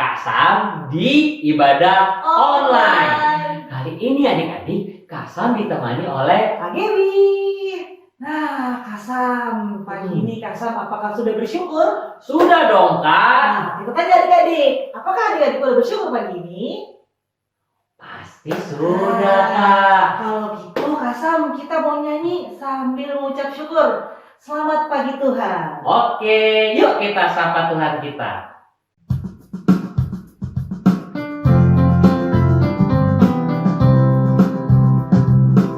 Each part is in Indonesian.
Kasam di ibadah online. Kali ini adik-adik, Kasam ditemani oleh Kak Gewi. Nah, Kasam, pagi ini Kasam apakah sudah bersyukur? Sudah dong, Kak. Nah, kita tanya adik-adik, apakah adik-adik sudah bersyukur pagi ini? Pasti sudah, Kak. Kalau gitu Kasam, kita mau nyanyi sambil mengucap syukur. Selamat pagi Tuhan. Oke, yuk kita sapa Tuhan kita.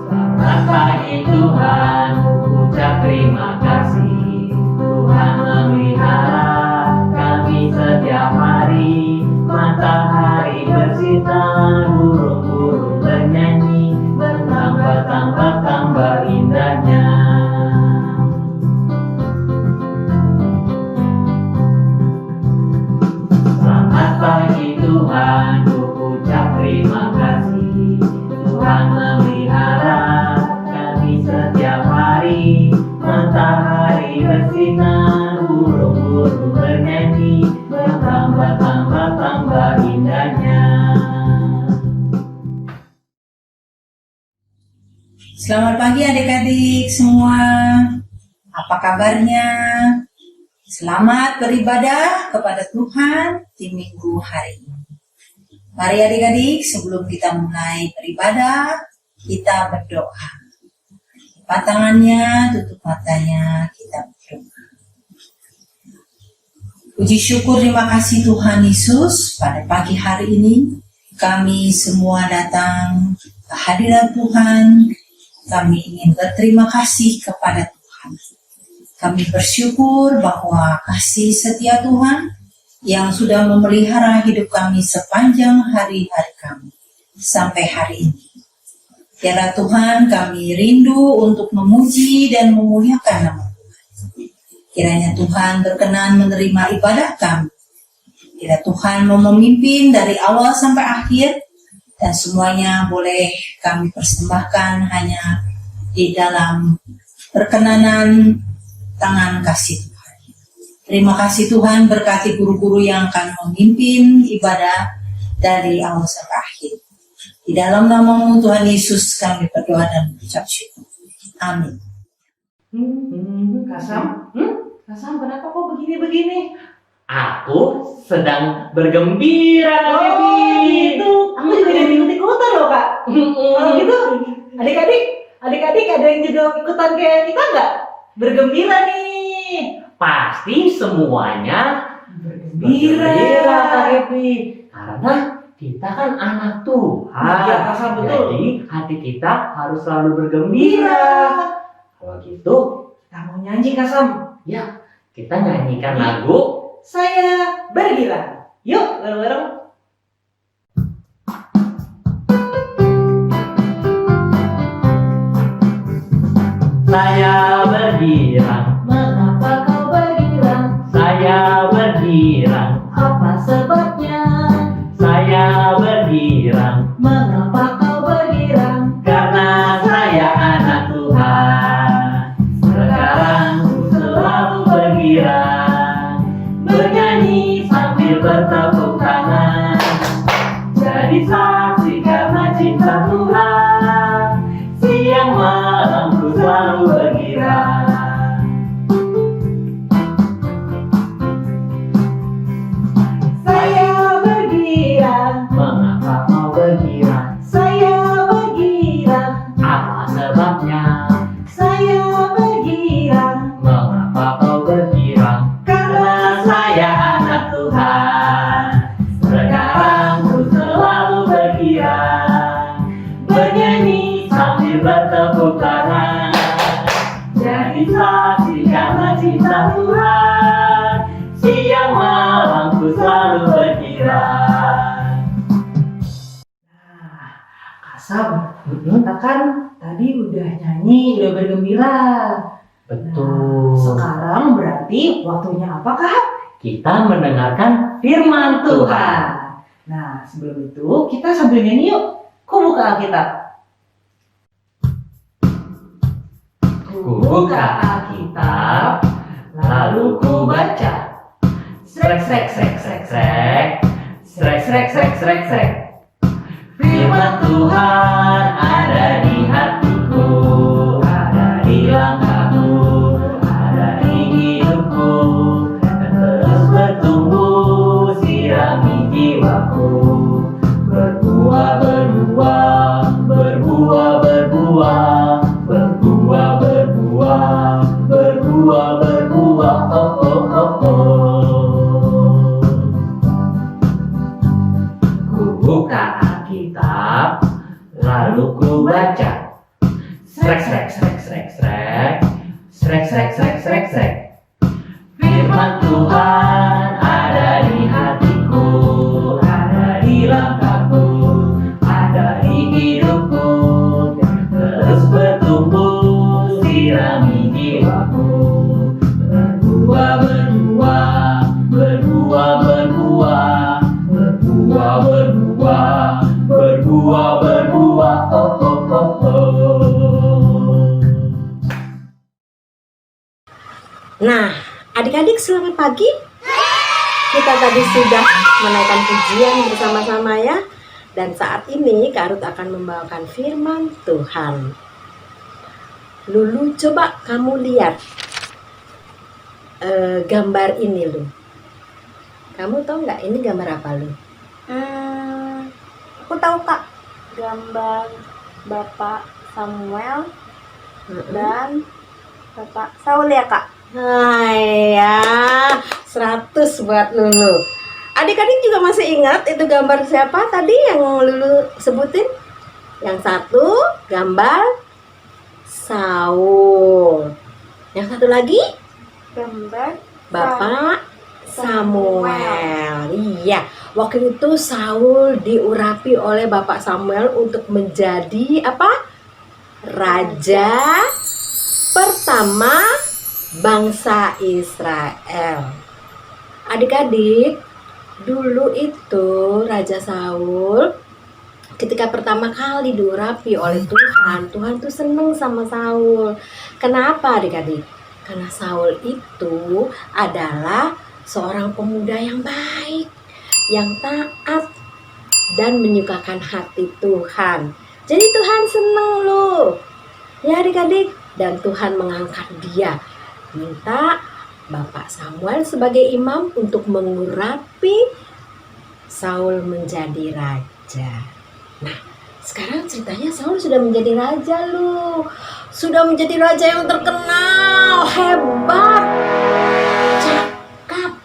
Selamat pagi Tuhan, ucap terima kasih. Tuhan memelihara kami setiap hari. Matahari bersinar, burung-burung bernyanyi, bertambah-tambah indahnya. Selamat pagi Tuhan, ku ucap terima kasih. Tuhan memelihara kami setiap hari. Matahari bersinar, burung-burung bernyanyi, bertambah-tambah indahnya. Selamat pagi adik-adik semua. Apa kabarnya? Selamat beribadah kepada Tuhan di minggu hari ini. Mari adik-adik, sebelum kita mulai beribadah, kita berdoa. Lipat tangannya, tutup matanya, kita berdoa. Puji syukur, terima kasih Tuhan Yesus. Pada pagi hari ini, kami semua datang ke hadirat Tuhan. Kami ingin berterima kasih kepada Tuhan. Kami bersyukur bahwa kasih setia Tuhan yang sudah memelihara hidup kami sepanjang hari-hari kami sampai hari ini. Kiranya Tuhan, kami rindu untuk memuji dan memuliakan nama Tuhan. Kiranya Tuhan berkenan menerima ibadah kami. Kiranya Tuhan mau memimpin dari awal sampai akhir, dan semuanya boleh kami persembahkan hanya di dalam perkenanan tangan kasih Tuhan. Terima kasih Tuhan, berkati guru-guru yang akan memimpin ibadah dari awal sampai akhir. Di dalam nama-Mu Tuhan Yesus kami berdoa dan mengucap syukur. Amin. Kasam, Kasam kenapa kok begini-begini? Aku sedang bergembira, Kak Devi. Gitu. Aku juga jadi ikut-ikutan loh Kak. Kalau gitu, adik-adik ada yang juga ikutan kayak kita nggak? Bergembira nih. Pasti semuanya Bergembira. Kak Devi. Karena kita kan anak Tuhan. Iya, Kasam, betul. Jadi hati kita harus selalu bergembira. Kalau gitu, Kita mau nyanyi Kasam. ya kita nyanyikan lagu. Saya bergila. Yuk, bareng-bareng. Saya bergirang, Mengapa kau bergila? saya bergirang, Apa sebabnya? saya bergirang. Mengapa kau bergila? Karena saya anak Tuhan. Sekarang ku selalu bergirang, bernyanyi sambil bertepuk tangan. Jadi saksi karena cinta Tuhan. Siang malam ku selalu bergirang. Saya bergila. Mengapa kau bergirang? Saya bergila. Apa sebabnya? Saya bergila. Mengapa kau bergirang? Karena saya anak Tuhan. Sekarang ku selalu bergirang, bernyanyi sambil bertepuk tangan. Jadi saksi karena cinta Tuhan. Siang malam ku selalu bergirang. Nah, Kasam, kita kan tadi udah nyanyi, udah bergembira. Betul. Sekarang berarti waktunya apakah? Kita mendengarkan firman Tuhan. Nah, sebelum itu kita sambil nyanyi yuk. Ku buka Alkitab. Ku buka Alkitab, lalu ku baca. Srek srek srek srek srek, Srek, srek, srek, srek, srek. Firman Tuhan ada di hatiku, ada di langkahku, ada di hidupku, dan terus bertumbuh sirami jiwaku. Berbuah, berbuah, berbuah, berbuah, berbuah, berbuah, berbuah, berbuah, oh, oh, oh, oh. Ku buka Alkitab, lalu ku baca. Srek, srek, srek, srek, srek, srek, srek, srek, srek, srek. Firman Tuhan ada di hatiku, ada di langkahku, ada di hidupku, terus bertumbuh sirami jiwaku. Berbuah, berbuah, berbuah, berbuah, berbuah, berbuah, berbuah, berbuah, oh, oh, oh, oh. Nah, adik-adik selamat pagi. Kita tadi sudah menaikkan pujian bersama-sama ya. Dan saat ini Kak Ruth akan membawakan firman Tuhan. Lulu, coba kamu lihat gambar ini, Lu. Kamu tahu nggak ini gambar apa, Lu? Aku tahu Kak, gambar Bapak Samuel dan Bapak Saul ya Kak. Hai ya, 100 buat Lulu. Adik-adik juga masih ingat itu gambar siapa tadi yang Lulu sebutin? Yang satu gambar Saul. Yang satu lagi Gambar Bapak Samuel. Iya, waktu itu Saul diurapi oleh Bapak Samuel untuk menjadi apa? Raja pertama bangsa Israel. Adik-adik, dulu itu Raja Saul ketika pertama kali diurapi oleh Tuhan, Tuhan tuh seneng sama Saul. Kenapa adik-adik? Karena Saul itu adalah seorang pemuda yang baik, yang taat, dan menyukakan hati Tuhan. Jadi Tuhan seneng loh. Ya adik-adik, dan Tuhan mengangkat dia. Minta Bapak Samuel sebagai imam untuk mengurapi Saul menjadi raja. Nah, sekarang ceritanya Saul sudah menjadi raja loh. Sudah menjadi raja yang terkenal, hebat, cakap.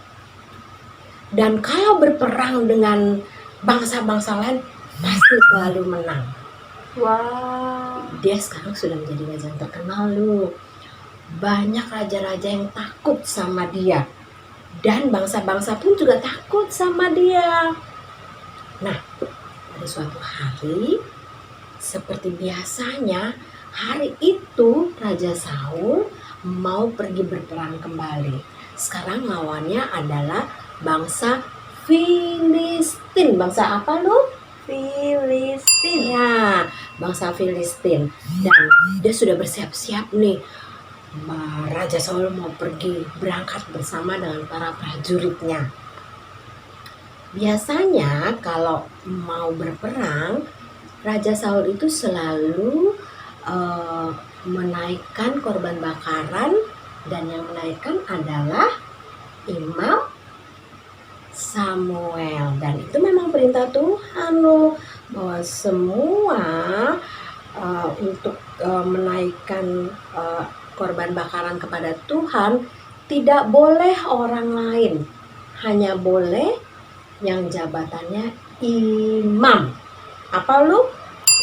Dan kalau berperang dengan bangsa-bangsa lain pasti selalu menang. Wow. Dia sekarang sudah menjadi raja yang terkenal loh. Banyak raja-raja yang takut sama dia. Dan bangsa-bangsa pun juga takut sama dia. Nah, pada suatu hari, seperti biasanya, hari itu Raja Saul mau pergi berperang kembali. Sekarang lawannya adalah bangsa Filistin. Bangsa apa lu? Filistin. Ya, bangsa Filistin. Dan dia sudah bersiap-siap nih. Raja Saul mau pergi berangkat bersama dengan para prajuritnya. Biasanya kalau mau berperang, Raja Saul itu selalu menaikkan korban bakaran, dan yang menaikkan adalah Imam Samuel. Dan itu memang perintah Tuhan loh, bahwa semua untuk menaikkan korban bakaran kepada Tuhan tidak boleh orang lain, hanya boleh yang jabatannya imam. Apa lu?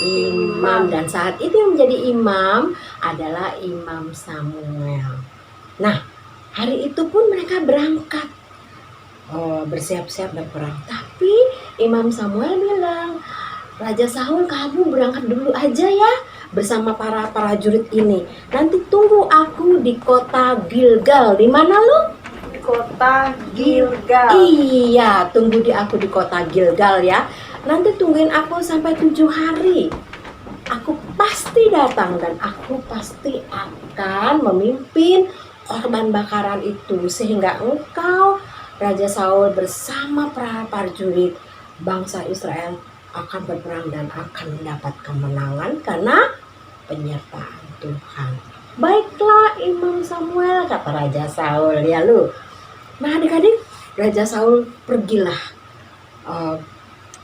Imam. Dan saat itu yang menjadi imam adalah Imam Samuel. Nah, hari itu pun mereka berangkat bersiap-siap berperang. Tapi Imam Samuel bilang, Raja Saul, kamu berangkat dulu aja ya bersama para prajurit ini. Nanti tunggu aku di kota Gilgal. Di mana lu? Kota Gilgal. Iya, tunggu aku di kota Gilgal ya. Nanti tungguin aku sampai 7 hari. Aku pasti datang dan aku pasti akan memimpin korban bakaran itu, sehingga engkau Raja Saul bersama para prajurit bangsa Israel akan berperang dan akan mendapat kemenangan karena penyertaan Tuhan. Baiklah Imam Samuel, kata Raja Saul, ya lu. Nah adik-adik, Raja Saul pergilah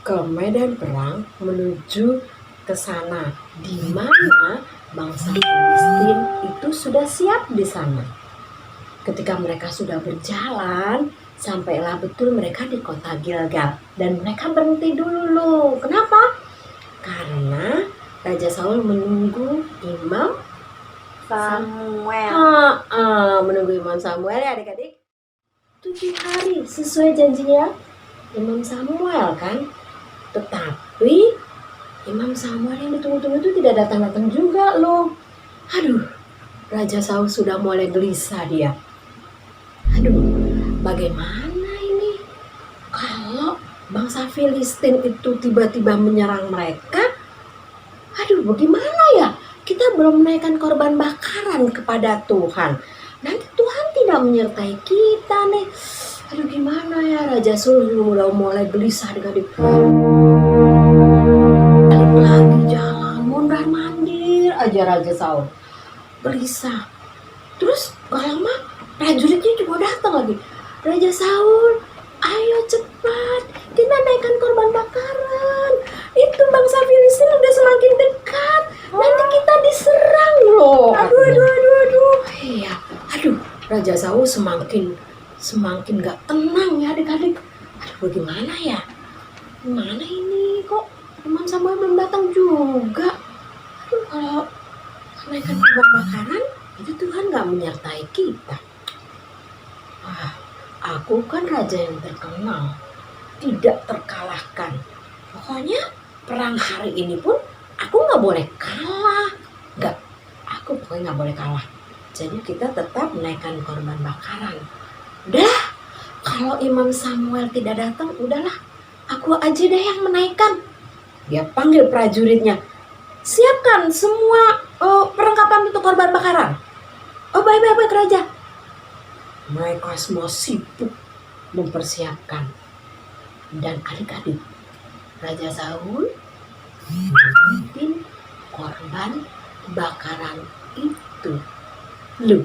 ke medan perang menuju ke sana, di mana bangsa Filistin itu sudah siap di sana. Ketika mereka sudah berjalan, sampailah betul mereka di kota Gilgal, dan mereka berhenti dulu. Kenapa? Karena Raja Saul menunggu Imam Samuel. menunggu Imam Samuel ya adik-adik. 7 hari sesuai janjinya Imam Samuel kan. Tetapi Imam Samuel yang ditunggu-tunggu itu tidak datang-datang juga loh. Aduh, Raja Saul sudah mulai gelisah dia. Aduh, bagaimana ini kalau bangsa Filistin itu tiba-tiba menyerang mereka? Aduh, bagaimana ya? Kita belum menaikkan korban bakaran kepada Tuhan. Nanti Tuhan tidak menyertai kita nih. Aduh, gimana ya? Raja Saul udah mulai gelisah adik-adik. Balik lagi jalan, mondar-mandir aja Raja Saul. Gelisah. Terus gak lama prajuritnya juga datang lagi. Raja Saul, ayo cepat, kita naikkan korban bakaran. Itu bangsa Filistin udah semakin dekat. Nanti kita diserang loh. Aduh. Iya, aduh. Raja Saul semakin gak tenang ya adik-adik. Aduh, bagaimana ya? Gimana ini kok Imam Samuel belum datang juga? Aduh, kalau naikkan korban bakaran itu Tuhan gak menyertai kita. Aku kan raja yang terkenal, tidak terkalahkan. Pokoknya perang hari ini pun aku gak boleh kalah. Aku pokoknya gak boleh kalah. Jadi kita tetap menaikkan korban bakaran. Udah, kalau Imam Samuel tidak datang, udahlah, aku aja deh yang menaikkan. Dia panggil prajuritnya, siapkan semua perlengkapan untuk korban bakaran. Oh baik raja. Mereka semua sibuk mempersiapkan. Dan adik-adik, Raja Saul memimpin korban bakaran itu. Loh,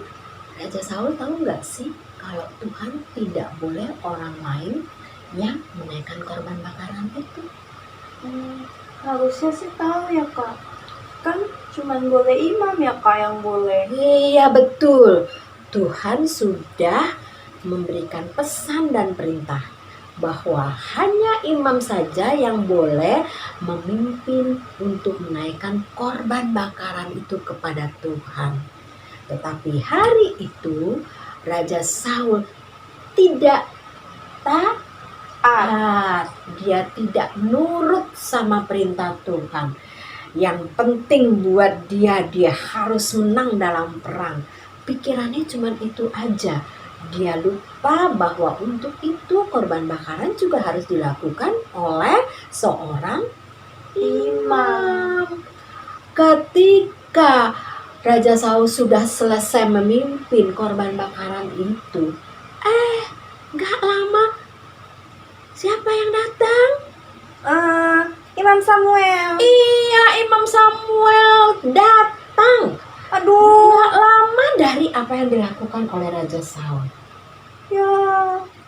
Raja Saul tahu nggak sih kalau Tuhan tidak boleh orang lain yang menaikkan korban bakaran itu? Harusnya sih tahu ya kak. Kan cuman boleh imam ya kak yang boleh. Iya betul. Tuhan sudah memberikan pesan dan perintah bahwa hanya imam saja yang boleh memimpin untuk menaikkan korban bakaran itu kepada Tuhan. Tetapi hari itu Raja Saul tidak taat. Dia tidak nurut sama perintah Tuhan. Yang penting buat dia harus menang dalam perang. Pikirannya cuma itu aja. Dia lupa bahwa untuk itu korban bakaran juga harus dilakukan oleh seorang imam. Ketika Raja Saul sudah selesai memimpin korban bakaran itu, gak lama siapa yang datang? Imam Samuel. Iya, Imam Samuel datang. Aduh, gak lama dari apa yang dilakukan oleh Raja Saul. Ya.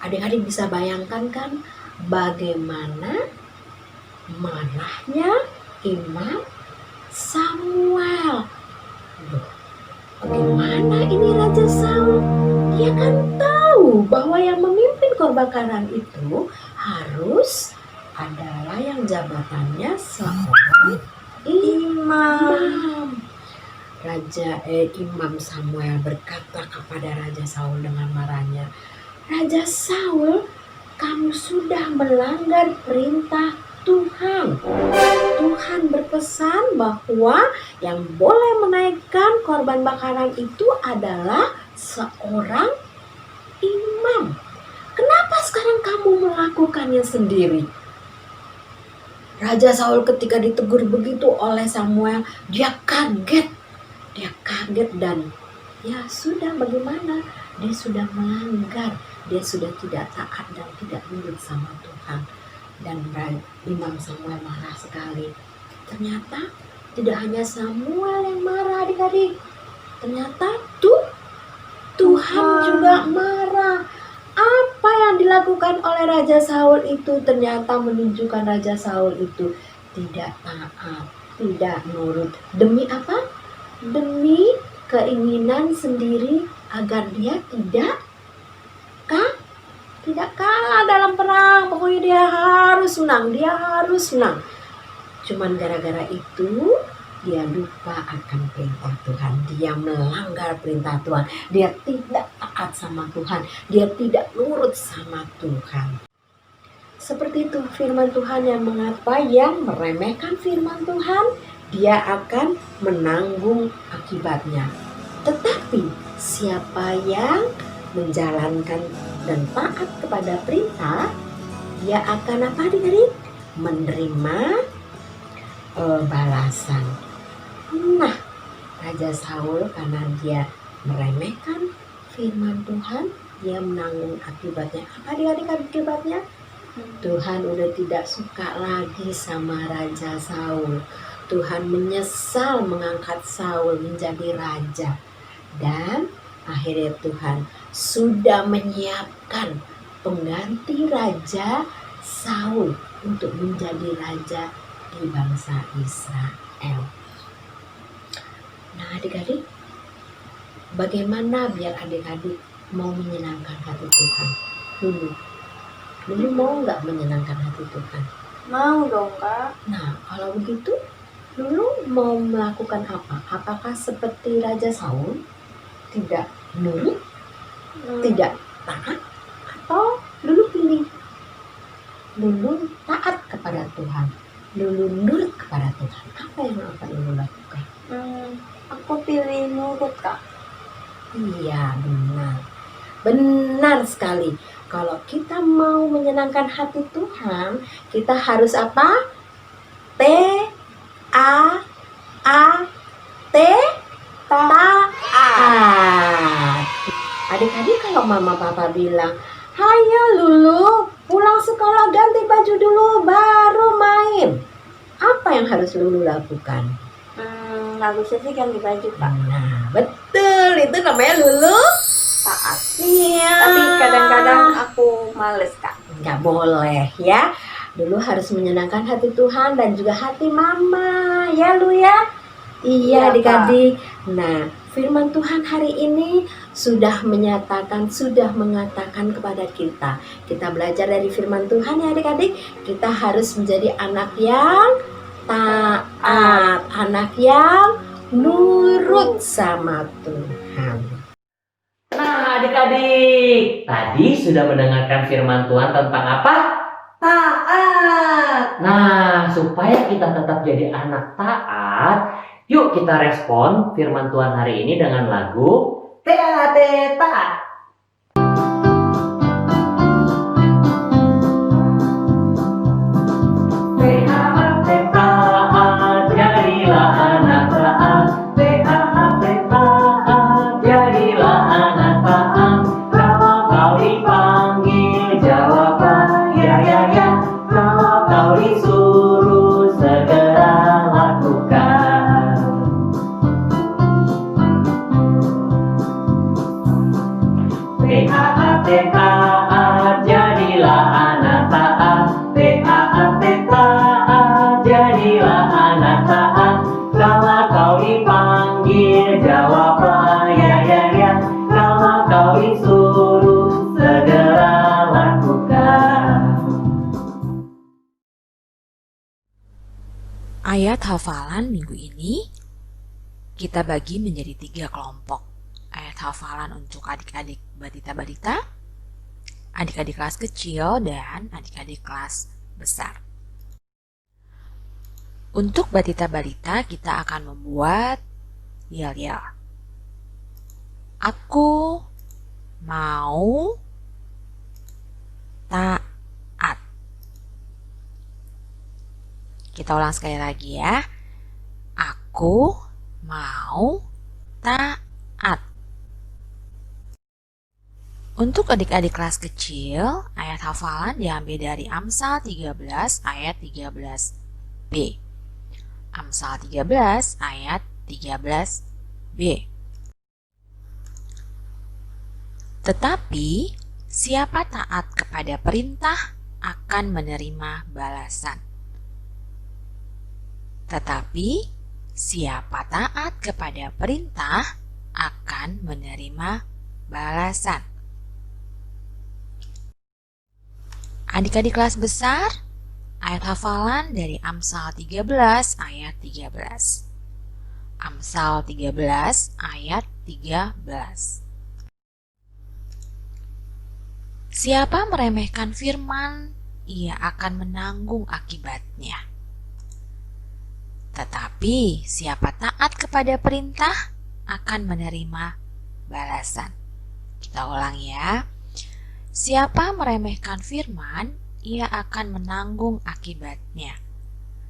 Adik-adik bisa bayangkan kan bagaimana marahnya Imam Samuel. Loh, bagaimana ini Raja Saul? Dia kan tahu bahwa yang memimpin korban bakaran itu harus adalah yang jabatannya seorang imam. Imam Samuel berkata kepada Raja Saul dengan marahnya, Raja Saul, kamu sudah melanggar perintah Tuhan. Tuhan berpesan bahwa yang boleh menaikkan korban bakaran itu adalah seorang imam. Kenapa sekarang kamu melakukannya sendiri? Raja Saul ketika ditegur begitu oleh Samuel, dia kaget dan ya sudah, bagaimana? Dia sudah melanggar, dia sudah tidak taat dan tidak nurut sama Tuhan. Dan Imam Samuel marah sekali. Ternyata tidak hanya Samuel yang marah adik-adik. Ternyata Tuhan juga marah. Apa yang dilakukan oleh Raja Saul itu ternyata menunjukkan Raja Saul itu tidak taat, tidak nurut. Demi apa? Demi keinginan sendiri agar dia tidak kalah dalam perang. Pokoknya dia harus menang. Cuman gara-gara itu dia lupa akan perintah Tuhan. Dia melanggar perintah Tuhan. Dia tidak taat sama Tuhan. Dia tidak nurut sama Tuhan. Seperti itu firman Tuhan, yang mengapa yang meremehkan firman Tuhan, dia akan menanggung akibatnya. Tetapi siapa yang menjalankan dan taat kepada perintah, dia akan apa adik-adik? Menerima balasan. Nah, Raja Saul karena dia meremehkan firman Tuhan, dia menanggung akibatnya. Apa adik-adik akibatnya? Tuhan udah tidak suka lagi sama Raja Saul. Tuhan menyesal mengangkat Saul menjadi raja. Dan akhirnya Tuhan sudah menyiapkan pengganti Raja Saul untuk menjadi raja di bangsa Israel. Nah adik-adik, bagaimana biar adik-adik mau menyenangkan hati Tuhan? Dulu mau nggak menyenangkan hati Tuhan? Mau dong Kak. Nah kalau begitu, dulu mau melakukan apa? Apakah seperti Raja Saul? Tidak nurut, tidak taat, atau dulu pilih dulu taat kepada Tuhan, dulu nurut kepada Tuhan? Apa yang akan dulu lakukan? Aku pilih nurut Kak. Iya benar sekali. Kalau kita mau menyenangkan hati Tuhan, kita harus apa? Taat. Adik-adik, kalau mama papa bilang, "Hayo Lulu, pulang sekolah ganti baju dulu baru main." Apa yang harus Lulu lakukan? Bagusnya sih ganti baju Kak. Nah, betul. Itu namanya Lulu Taat. iya. Tapi kadang-kadang aku males Kak. Nggak boleh ya. Dulu harus menyenangkan hati Tuhan dan juga hati mama. Ya Lu ya? Iya Iya, adik-adik. Nah, firman Tuhan hari ini sudah mengatakan kepada kita. Kita belajar dari firman Tuhan ya adik-adik. Kita harus menjadi anak yang taat, anak yang nurut sama Tuhan. Nah adik-adik, tadi sudah mendengarkan firman Tuhan tentang apa? Taat. Nah, supaya kita tetap jadi anak taat, yuk kita respon firman Tuhan hari ini dengan lagu Taat, taat. taat, jadilah anak taat. Taat, jadilah anak taat. Kalau kau dipanggil, jawab ya ya ya. Kalau kau disuruh, segera lakukan. Taat, jadilah anak taat. Taat, jadilah anak taat. Kalau kau dipanggil, jawab ya ya ya. Kalau kau disuruh, segera lakukan. Ayat hafalan minggu ini kita bagi menjadi 3 kelompok. Ayat hafalan untuk adik-adik balita-balita, adik-adik kelas kecil, dan adik-adik kelas besar. Untuk balita-balita kita akan membuat yel-yel. Aku mau taat. Kita ulang sekali lagi ya. Aku mau taat. Untuk adik-adik kelas kecil, ayat hafalan diambil dari Amsal 13 ayat 13b. Amsal 13 ayat 13b. Tetapi siapa taat kepada perintah akan menerima balasan. Tetapi siapa taat kepada perintah akan menerima balasan. Adik-adik kelas besar, ayat hafalan dari Amsal 13 ayat 13. Amsal 13 ayat 13. Siapa meremehkan firman, ia akan menanggung akibatnya. Tetapi siapa taat kepada perintah akan menerima balasan. Kita ulang ya. Siapa meremehkan firman, ia akan menanggung akibatnya.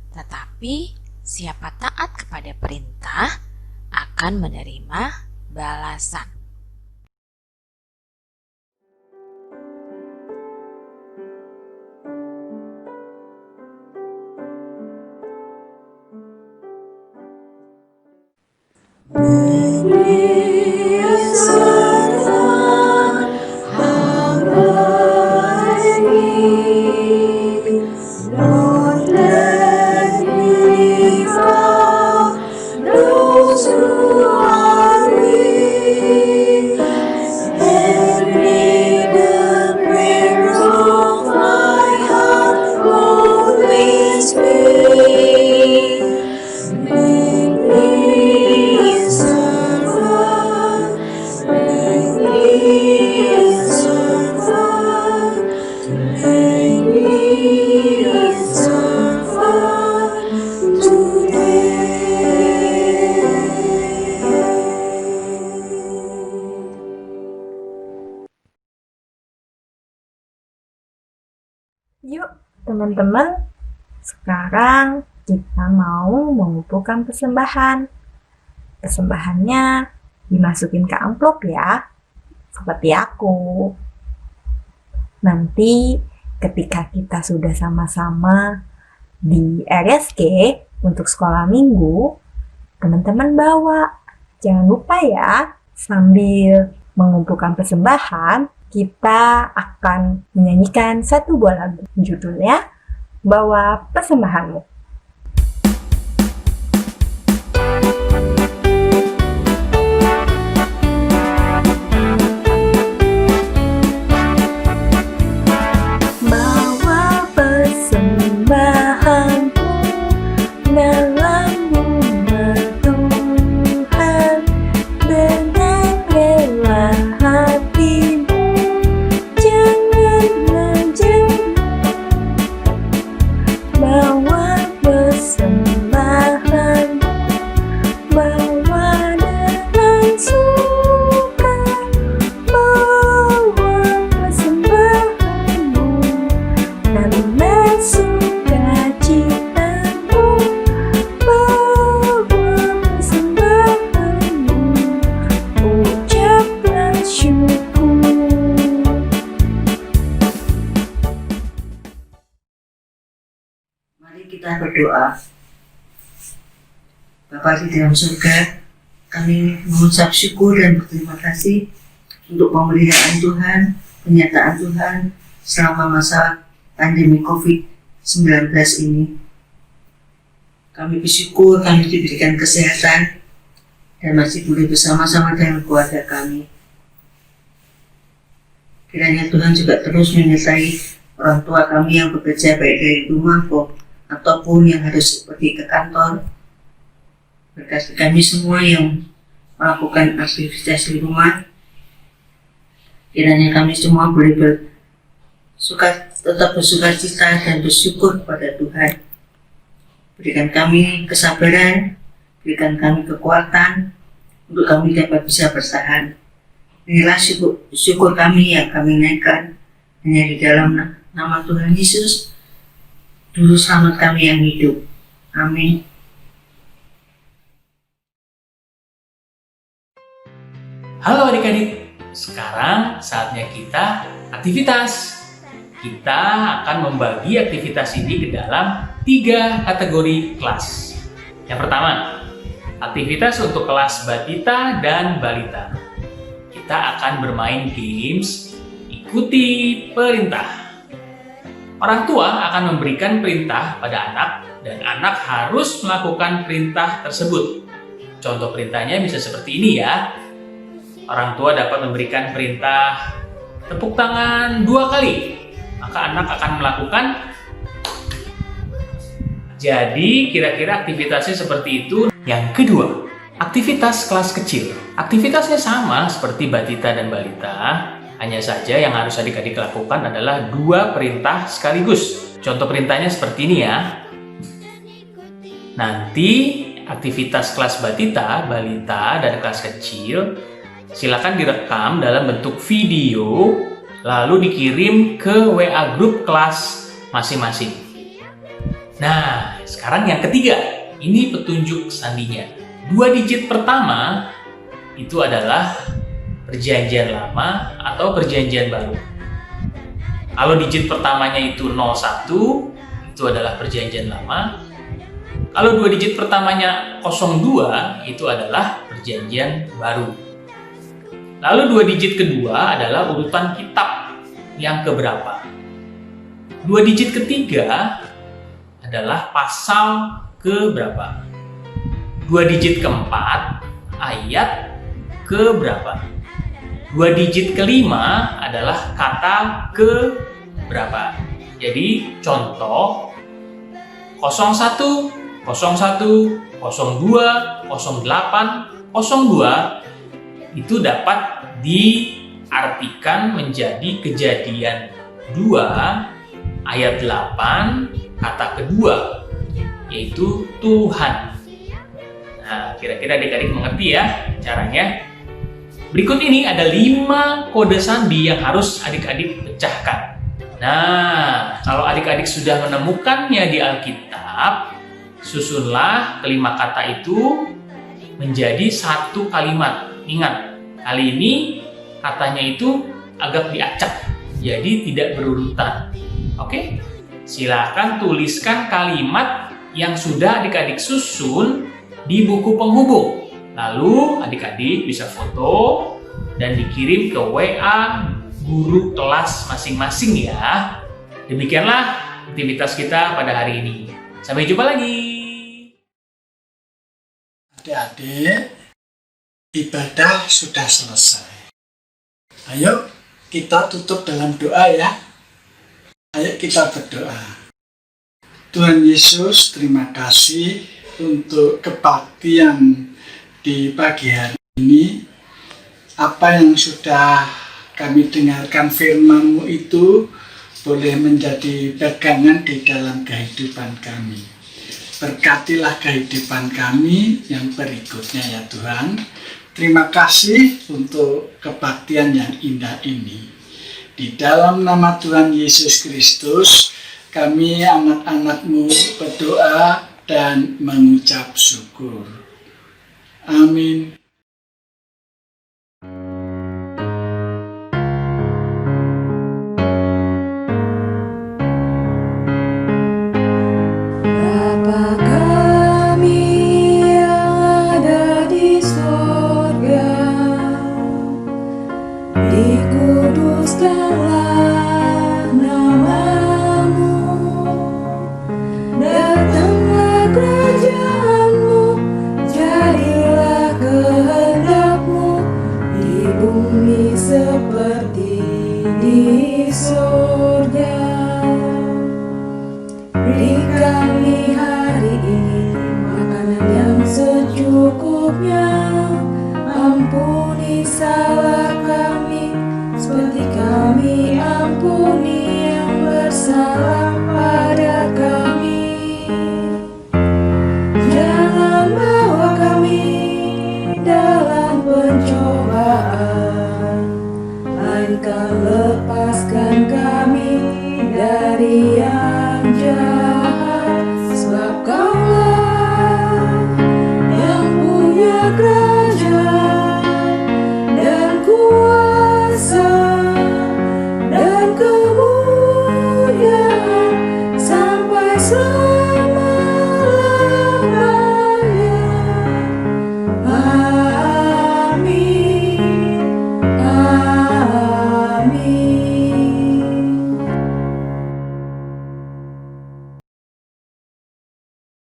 Tetapi siapa taat kepada perintah akan menerima balasan. Yuk teman-teman, sekarang kita mau mengumpulkan persembahan. Persembahannya dimasukin ke amplop ya, seperti aku. Nanti ketika kita sudah sama-sama di RSK untuk sekolah minggu, teman-teman bawa. Jangan lupa ya, sambil mengumpulkan persembahan, kita akan menyanyikan satu buah lagu. Judulnya, Bawa Persembahanmu. Bawa persembahanmu dalam rumah Tuhan dengan rela hatimu. Janganlah jauh. Bawa persembahanmu, bawa dengan suka. Bawa persembahanmu karena sukacitamu. Bawa persembahanmu, ucaplah syukur. Mari kita berdoa. Bapa di dalam surga, kami mengucap syukur dan berterima kasih untuk pemeliharaan Tuhan, penyertaan Tuhan selama masa pandemi COVID-19 ini. Kami bersyukur kami diberikan kesehatan dan masih boleh bersama-sama dengan keluarga kami. Kiranya Tuhan juga terus menyertai orang tua kami yang bekerja baik dari rumah ataupun yang harus pergi ke kantor. Berkati kami semua yang melakukan aktivitas di rumah. Kiranya kami semua boleh tetap bersuka cita dan bersyukur kepada Tuhan. Berikan kami kesabaran, berikan kami kekuatan untuk kami dapat bisa bertahan. Inilah syukur kami yang kami naikkan hanya di dalam nama Tuhan Yesus, Juru Selamat kami yang hidup. Amin. Halo adik-adik, sekarang saatnya kita aktivitas. Kita akan membagi aktivitas ini ke dalam 3 kategori kelas. Yang pertama, aktivitas untuk kelas batita dan balita. Kita akan bermain games, ikuti perintah. Orang tua akan memberikan perintah pada anak dan anak harus melakukan perintah tersebut. Contoh perintahnya bisa seperti ini ya. Orang tua dapat memberikan perintah tepuk tangan 2 kali. Maka anak akan melakukan. Jadi kira-kira aktivitasnya seperti itu. Yang kedua, aktivitas kelas kecil. Aktivitasnya sama seperti batita dan balita. Hanya saja yang harus adik-adik lakukan adalah 2 perintah sekaligus. Contoh perintahnya seperti ini ya. Nanti aktivitas kelas batita, balita, dan kelas kecil silakan direkam dalam bentuk video lalu dikirim ke WA grup kelas masing-masing. Nah, sekarang yang ketiga, ini petunjuk sandinya. 2 digit pertama itu adalah perjanjian lama atau perjanjian baru. Kalau digit pertamanya itu 01, itu adalah perjanjian lama. Kalau 2 digit pertamanya 02, itu adalah perjanjian baru. Lalu 2 digit kedua adalah urutan kitab yang keberapa. 2 digit ketiga adalah pasal keberapa. 2 digit keempat ayat keberapa. 2 digit kelima adalah kata keberapa. Jadi contoh 01, 01, 02, 08, 02 itu dapat diartikan menjadi kejadian 2 ayat 8 kata kedua, yaitu Tuhan. Nah, kira-kira adik-adik mengerti ya caranya. Berikut ini ada 5 kode sandi yang harus adik-adik pecahkan. Nah, kalau adik-adik sudah menemukannya di Alkitab, susunlah kelima kata itu menjadi 1 kalimat. Ingat, kali ini katanya itu agak diacak, jadi tidak berurutan. Oke? Silakan tuliskan kalimat yang sudah adik-adik susun di buku penghubung. Lalu adik-adik bisa foto dan dikirim ke WA guru kelas masing-masing ya. Demikianlah aktivitas kita pada hari ini. Sampai jumpa lagi. Adik-adik, ibadah sudah selesai. Ayo kita tutup dalam doa ya. Ayo kita berdoa. Tuhan Yesus, terima kasih untuk kebaktian di pagi hari ini. Apa yang sudah kami dengarkan firman-Mu itu boleh menjadi pegangan di dalam kehidupan kami. Berkatilah kehidupan kami yang berikutnya ya Tuhan. Terima kasih untuk kebaktian yang indah ini. Di dalam nama Tuhan Yesus Kristus, kami anak-anak-Mu berdoa dan mengucap syukur. Amin. Bapa kami yang ada di sorga, dikuduskanlah nama-Mu, datanglah kerajaan-Mu, jadilah kehendak-Mu di bumi seperti di sorga. Beri kami hari ini makanan yang secukupnya. Ampuni salah kami seperti kami ampuni yang bersalah